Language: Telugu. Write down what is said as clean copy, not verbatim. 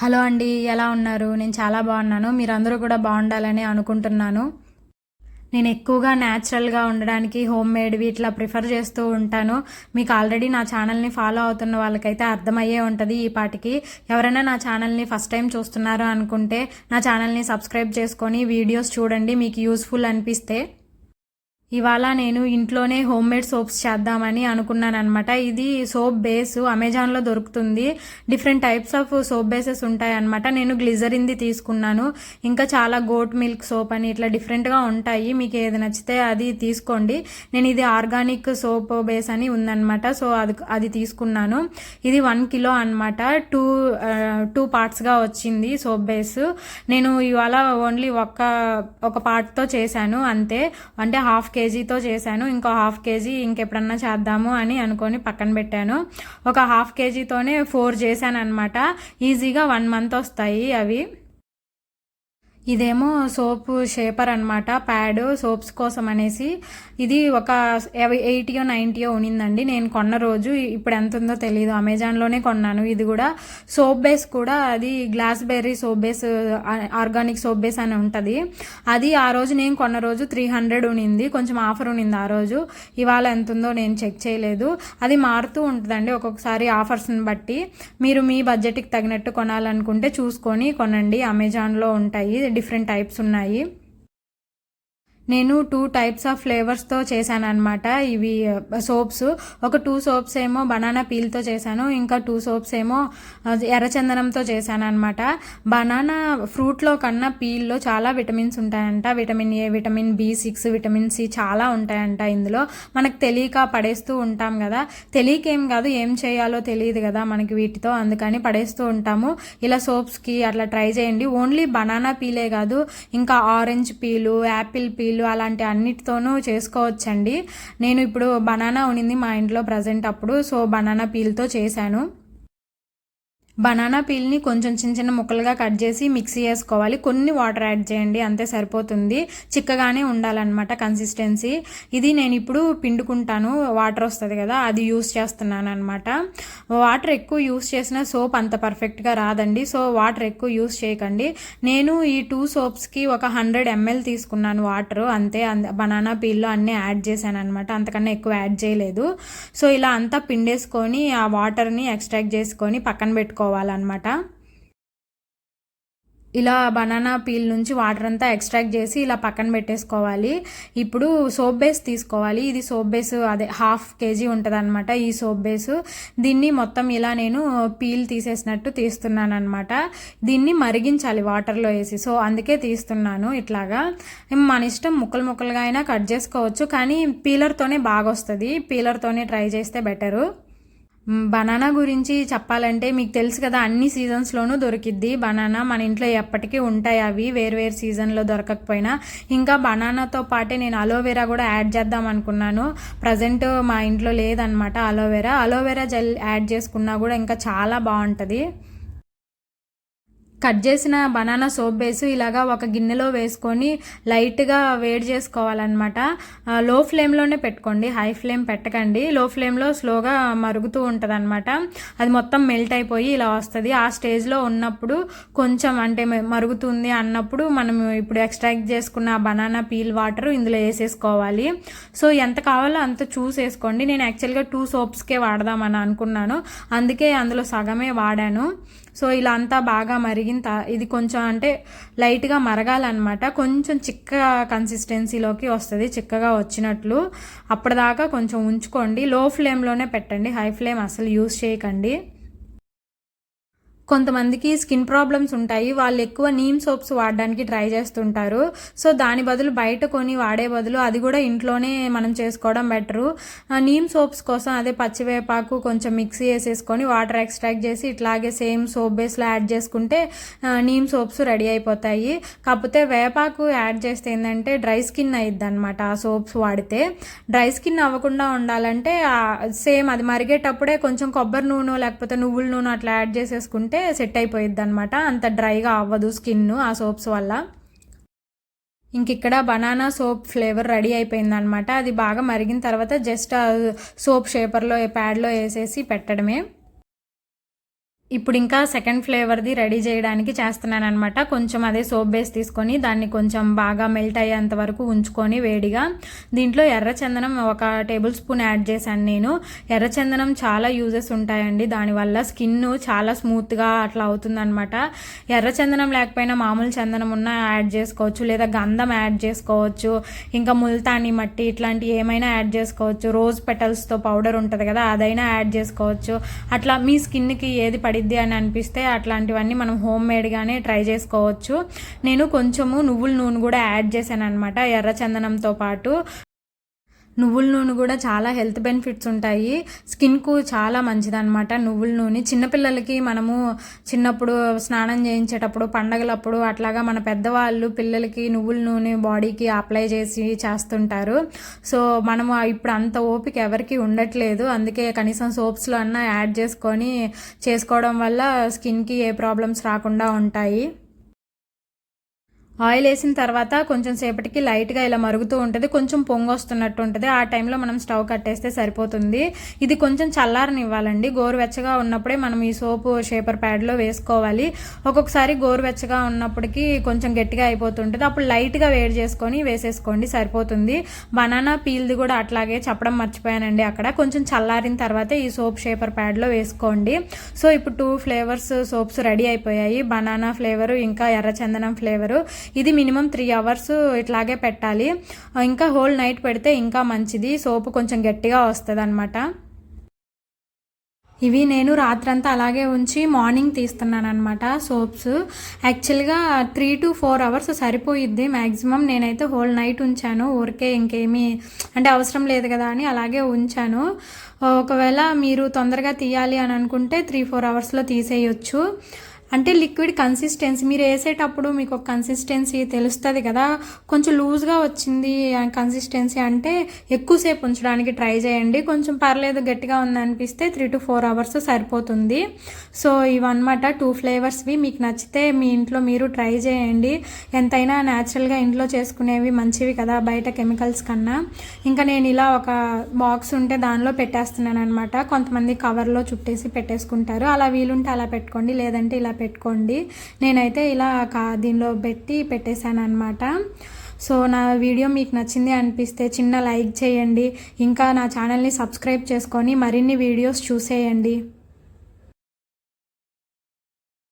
హలో అండి. ఎలా ఉన్నారు? నేను చాలా బాగున్నాను. మీరందరూ కూడా బాగుండాలని అనుకుంటున్నాను. నేను ఎక్కువగా న్యాచురల్గా ఉండడానికి హోమ్ మేడ్వి ఇట్లా ప్రిఫర్ చేస్తూ ఉంటాను. మీకు ఆల్రెడీ నా ఛానల్ని ఫాలో అవుతున్న వాళ్ళకైతే అర్థమయ్యే ఉంటుంది ఈ పాటికి. ఎవరైనా నా ఛానల్ని ఫస్ట్ టైం చూస్తున్నారు అనుకుంటే నా ఛానల్ని సబ్స్క్రైబ్ చేసుకొని వీడియోస్ చూడండి, మీకు యూస్ఫుల్ అనిపిస్తే. ఇవాళ నేను ఇంట్లోనే హోమ్ మేడ్ సోప్స్ చేద్దామని అనుకున్నాను అనమాట. ఇది సోప్ బేస్ అమెజాన్లో దొరుకుతుంది. Different types of soap bases ఉంటాయి అనమాట. నేను గ్లిజరిన్ది తీసుకున్నాను. ఇంకా చాలా గోట్ మిల్క్ సోప్ అని ఇట్లా డిఫరెంట్గా ఉంటాయి. మీకు ఏది నచ్చితే అది తీసుకోండి. నేను ఇది ఆర్గానిక్ సోప్ బేస్ అని ఉందన్నమాట. సో అది తీసుకున్నాను. ఇది 1 కిలో అనమాట. టూ పార్ట్స్గా వచ్చింది సోప్ బేస్. నేను ఇవాళ ఓన్లీ ఒక పార్ట్తో చేశాను అంతే. అంటే ½ కేజీతో చేశాను. ఇంకో ½ కేజీ ఇంకెప్పుడన్నా చేద్దాము అని అనుకొని పక్కన పెట్టాను. ఒక ½ కేజీతోనే 4 చేశాను అనమాట. ఈజీగా 1 మంత్ వస్తాయి అవి. ఇదేమో సోప్ షేపర్ అనమాట, ప్యాడ్ సోప్స్ కోసం అనేసి. ఇది ఒక 80 90 ఉనిందండి నేను కొన్న రోజు. ఇప్పుడు ఎంత ఉందో తెలియదు, అమెజాన్లోనే కొన్నాను. ఇది కూడా సోప్ బేస్ కూడా అది glass berry soap base, organic soap base అని ఉంటుంది. అది ఆ రోజు నేను కొన్న రోజు 300 ఉనింది. కొంచెం ఆఫర్ ఉనింది ఆ రోజు. ఇవాళ ఎంత ఉందో నేను చెక్ చేయలేదు. అది మారుతూ ఉంటుందండి ఒక్కొక్కసారి ఆఫర్స్ని బట్టి. మీరు మీ బడ్జెట్కి తగినట్టు కొనాలనుకుంటే చూసుకొని కొనండి. అమెజాన్లో ఉంటాయి, డిఫరెంట్ టైప్స్ ఉన్నాయి. నేను 2 టైప్స్ ఆఫ్ ఫ్లేవర్స్తో చేశాను అనమాట ఇవి సోప్స్. ఒక 2 సోప్స్ ఏమో బనానా పీల్తో చేశాను, ఇంకా 2 సోప్స్ ఏమో ఎర్రచందనంతో చేశాను అనమాట. బనానా ఫ్రూట్లో కన్నా పీల్లో చాలా విటమిన్స్ ఉంటాయంట. Vitamin A, vitamin B6, vitamin C చాలా ఉంటాయంట ఇందులో. మనకు తెలియక పడేస్తూ ఉంటాం కదా. తెలియకేం కాదు, ఏం చేయాలో తెలియదు కదా మనకి వీటితో, అందుకని పడేస్తూ ఉంటాము. ఇలా సోప్స్కి అట్లా ట్రై చేయండి. ఓన్లీ బనానా పీలే కాదు, ఇంకా ఆరెంజ్ పీలు, యాపిల్ పీలు అలాంటి అన్నిటితోనూ చేసుకోవచ్చండి. నేను ఇప్పుడు బనానా ఉనింది మా ఇంట్లో ప్రజెంట్ అప్పుడు, సో బనానా పీల్తో చేశాను. బనానా పీల్ని కొంచెం చిన్న చిన్న ముక్కలుగా కట్ చేసి మిక్సీ వేసుకోవాలి. కొన్ని వాటర్ యాడ్ చేయండి, అంతే సరిపోతుంది. చిక్కగానే ఉండాలన్నమాట కన్సిస్టెన్సీ. ఇది నేను ఇప్పుడు పిండుకుంటాను, వాటర్ వస్తుంది కదా, అది యూస్ చేస్తున్నాను అనమాట. వాటర్ ఎక్కువ యూస్ చేసిన సోప్ అంత పర్ఫెక్ట్గా రాదండి. సో వాటర్ ఎక్కువ యూస్ చేయకండి. నేను ఈ 2 సోప్స్కి ఒక 100 ml తీసుకున్నాను వాటర్, అంతే. బనానా పీల్లో అన్నీ యాడ్ చేశాను అనమాట, అంతకన్నా ఎక్కువ యాడ్ చేయలేదు. సో ఇలా అంతా పిండేసుకొని ఆ వాటర్ని ఎక్స్ట్రాక్ట్ చేసుకొని పక్కన పెట్టుకోవాలన్నమాట. ఇలా బనానా పీల్ నుంచి వాటర్ అంతా ఎక్స్ట్రాక్ట్ చేసి ఇలా పక్కన పెట్టేసుకోవాలి. ఇప్పుడు సోప్ బేస్ తీసుకోవాలి. ఇది సోప్ బేస్, అదే ½ కేజీ ఉంటుంది అనమాట ఈ సోప్ బేసు. దీన్ని మొత్తం ఇలా నేను పీల్ తీసేసినట్టు తీస్తున్నాను అనమాట. దీన్ని మరిగించాలి వాటర్లో వేసి, సో అందుకే తీస్తున్నాను ఇట్లాగా. మన ఇష్టం, ముక్కలు ముక్కలుగా అయినా కట్ చేసుకోవచ్చు, కానీ పీలర్తోనే బాగా వస్తుంది. పీలర్తోనే ట్రై చేస్తే బెటరు. బనానా గురించి చెప్పాలంటే మీకు తెలుసు కదా, అన్ని సీజన్స్లోనూ దొరికిద్ది బనానా. మన ఇంట్లో ఎప్పటికీ ఉంటాయి అవి, వేరు సీజన్లో దొరకకపోయినా. ఇంకా బనానాతో పాటే నేను అలోవెరా కూడా యాడ్ చేద్దాం అనుకున్నాను. ప్రజెంట్ మా ఇంట్లో లేదనమాట అలోవెరా జెల్ యాడ్ చేసుకున్నా కూడా ఇంకా చాలా బాగుంటుంది. కట్ చేసిన బనానా సోప్ బేసు ఇలాగా ఒక గిన్నెలో వేసుకొని లైట్గా వేడి చేసుకోవాలన్నమాట. లో ఫ్లేమ్లోనే పెట్టుకోండి, హై ఫ్లేమ్ పెట్టకండి. లో ఫ్లేమ్లో స్లోగా మరుగుతూ ఉంటుంది అనమాట. అది మొత్తం మెల్ట్ అయిపోయి ఇలా వస్తుంది. ఆ స్టేజ్లో ఉన్నప్పుడు కొంచెం అంటే మరుగుతుంది అన్నప్పుడు మనం ఇప్పుడు ఎక్స్ట్రాక్ట్ చేసుకున్న బనానా పీల్ వాటర్ ఇందులో వేసేసుకోవాలి. సో ఎంత కావాలో అంత చూసేసుకోండి. నేను యాక్చువల్గా 2 సోప్స్కే వాడదామని అనుకున్నాను, అందుకే అందులో సగమే వాడాను. సో ఇలా అంతా బాగా ఇది కొంచెం అంటే లైట్గా మరగాలన్నమాట. కొంచెం చిక్క కన్సిస్టెన్సీలోకి వస్తుంది, చిక్కగా వచ్చినట్లు. అప్పటిదాకా కొంచెం ఉంచుకోండి. లో ఫ్లేమ్లోనే పెట్టండి, హై ఫ్లేమ్ అసలు యూస్ చేయకండి. కొంతమందికి స్కిన్ ప్రాబ్లమ్స్ ఉంటాయి, వాళ్ళు ఎక్కువ నీమ్ సోప్స్ వాడడానికి ట్రై చేస్తుంటారు. సో దాని బదులు బయట కొని వాడే బదులు అది కూడా ఇంట్లోనే మనం చేసుకోవడం బెటరు. నీమ్ సోప్స్ కోసం అదే పచ్చివేపాకు కొంచెం మిక్సీ వేసేసుకొని వాటర్ ఎక్స్ట్రాక్ట్ చేసి ఇట్లాగే సేమ్ సోప్ బేస్లో యాడ్ చేసుకుంటే నీమ్ సోప్స్ రెడీ అయిపోతాయి. కాకపోతే వేపాకు యాడ్ చేస్తే ఏంటంటే డ్రై స్కిన్ అయ్యిద్ది అనమాట ఆ సోప్స్ వాడితే. డ్రై స్కిన్ అవ్వకుండా ఉండాలంటే సేమ్ అది మరిగేటప్పుడే కొంచెం కొబ్బరి నూనె లేకపోతే నువ్వుల నూనె అట్లా యాడ్ చేసేసుకుంటే సెట్ అయిపోయిద్ది అనమాట. అంత డ్రైగా అవ్వదు స్కిన్ ఆ సోప్స్ వల్ల. ఇంక ఇక్కడ బనానా సోప్ ఫ్లేవర్ రెడీ అయిపోయింది అనమాట. అది బాగా మరిగిన తర్వాత జస్ట్ సోప్ షేపర్లో ప్యాడ్లో వేసేసి పెట్టడమే. ఇప్పుడు ఇంకా సెకండ్ ఫ్లేవర్ది రెడీ చేయడానికి చేస్తున్నాను అనమాట. కొంచెం అదే సోప్ బేస్ తీసుకొని దాన్ని కొంచెం బాగా మెల్ట్ అయ్యేంత వరకు ఉంచుకొని వేడిగా దీంట్లో ఎర్రచందనం 1 టేబుల్ స్పూన్ యాడ్ చేశాను నేను. ఎర్రచందనం చాలా యూజెస్ ఉంటాయండి, దానివల్ల స్కిన్ చాలా స్మూత్గా అట్లా అవుతుందన్నమాట. ఎర్రచందనం లేకపోయినా మామూలు చందనం ఉన్నా యాడ్ చేసుకోవచ్చు, లేదా గంధం యాడ్ చేసుకోవచ్చు, ఇంకా ముల్తానీ మట్టి ఇట్లాంటి ఏమైనా యాడ్ చేసుకోవచ్చు. రోజ్ పెటల్స్తో పౌడర్ ఉంటుంది కదా, అదైనా యాడ్ చేసుకోవచ్చు. అట్లా మీ స్కిన్కి ఏది పడిద్ది అని అనిపిస్తే అట్లాంటివన్నీ మనం హోమ్ మేడ్గానే ట్రై చేసుకోవచ్చు. నేను కొంచెము నువ్వుల నూనె కూడా యాడ్ చేశాను అనమాట ఎర్రచందనంతో పాటు. నువ్వుల నూనె కూడా చాలా హెల్త్ బెనిఫిట్స్ ఉంటాయి, స్కిన్కు చాలా మంచిదన్నమాట నువ్వుల నూనె. చిన్నపిల్లలకి మనము చిన్నప్పుడు స్నానం చేయించేటప్పుడు పండగలప్పుడు అట్లాగా మన పెద్దవాళ్ళు పిల్లలకి నువ్వుల నూనె బాడీకి అప్లై చేసి చేస్తుంటారు. సో మనము ఇప్పుడు అంత ఓపిక ఎవరికి ఉండట్లేదు, అందుకే కనీసం సోప్స్లో అన్నా యాడ్ చేసుకొని చేసుకోవడం వల్ల స్కిన్కి ఏ ప్రాబ్లమ్స్ రాకుండా ఉంటాయి. ఆయిల్ వేసిన తర్వాత కొంచెం సేపటికి లైట్గా ఇలా మరుగుతూ ఉంటుంది, కొంచెం పొంగు వస్తున్నట్టు ఉంటుంది. ఆ టైంలో మనం స్టవ్ కట్టేస్తే సరిపోతుంది. ఇది కొంచెం చల్లారనివ్వాలండి, గోరువెచ్చగా ఉన్నప్పుడే మనం ఈ సోపు షేపర్ ప్యాడ్లో వేసుకోవాలి. ఒక్కొక్కసారి గోరువెచ్చగా ఉన్నప్పటికీ కొంచెం గట్టిగా అయిపోతుంటుంది, అప్పుడు లైట్గా వేడి చేసుకొని వేసేసుకోండి సరిపోతుంది. బనానా పీల్ది కూడా అట్లాగే చెప్పడం మర్చిపోయానండి, అక్కడ కొంచెం చల్లారిన తర్వాత ఈ సోప్ షేపర్ ప్యాడ్లో వేసుకోండి. సో ఇప్పుడు 2 ఫ్లేవర్స్ సోప్స్ రెడీ అయిపోయాయి, బనానా ఫ్లేవరు ఇంకా ఎర్రచందనం ఫ్లేవరు. ఇది మినిమం 3 అవర్స్ ఇట్లాగే పెట్టాలి, ఇంకా హోల్ నైట్ పెడితే ఇంకా మంచిది, సోపు కొంచెం గట్టిగా వస్తుంది అనమాట. ఇవి నేను రాత్రంతా అలాగే ఉంచి మార్నింగ్ తీస్తున్నాను అనమాట సోప్స్. యాక్చువల్గా 3 to 4 అవర్స్ సరిపోయిద్ది మ్యాక్సిమం, నేనైతే హోల్ నైట్ ఉంచాను, ఊరికే ఇంకేమీ అంటే అవసరం లేదు కదా అని అలాగే ఉంచాను. ఒకవేళ మీరు తొందరగా తీయాలి అని అనుకుంటే 3-4 అవర్స్లో తీసేయచ్చు. అంటే లిక్విడ్ కన్సిస్టెన్సీ మీరు వేసేటప్పుడు మీకు ఒక కన్సిస్టెన్సీ తెలుస్తుంది కదా, కొంచెం లూజ్గా వచ్చింది కన్సిస్టెన్సీ అంటే ఎక్కువసేపు ఉంచడానికి ట్రై చేయండి, కొంచెం పర్లేదు గట్టిగా ఉందనిపిస్తే 3 to 4 అవర్స్ సరిపోతుంది. సో ఇవన్నమాట 2 ఫ్లేవర్స్వి, మీకు నచ్చితే మీ ఇంట్లో మీరు ట్రై చేయండి. ఎంతైనా న్యాచురల్గా ఇంట్లో చేసుకునేవి మంచివి కదా బయట కెమికల్స్ కన్నా. ఇంకా నేను ఇలా ఒక బాక్స్ ఉంటే దానిలో పెట్టేస్తున్నాను అనమాట, కొంతమంది కవర్లో చుట్టేసి పెట్టేసుకుంటారు, అలా వీలుంటే అలా పెట్టుకోండి, లేదంటే ఇలా పెట్టుకోండి. నేనైతే ఇలా దీనిలో పెట్టేశాను అనమాట. సో నా వీడియో మీకు నచ్చింది అనిపిస్తే చిన్న లైక్ చేయండి, ఇంకా నా ఛానల్ని సబ్స్క్రైబ్ చేసుకొని మరిన్ని వీడియోస్ చూసేయండి.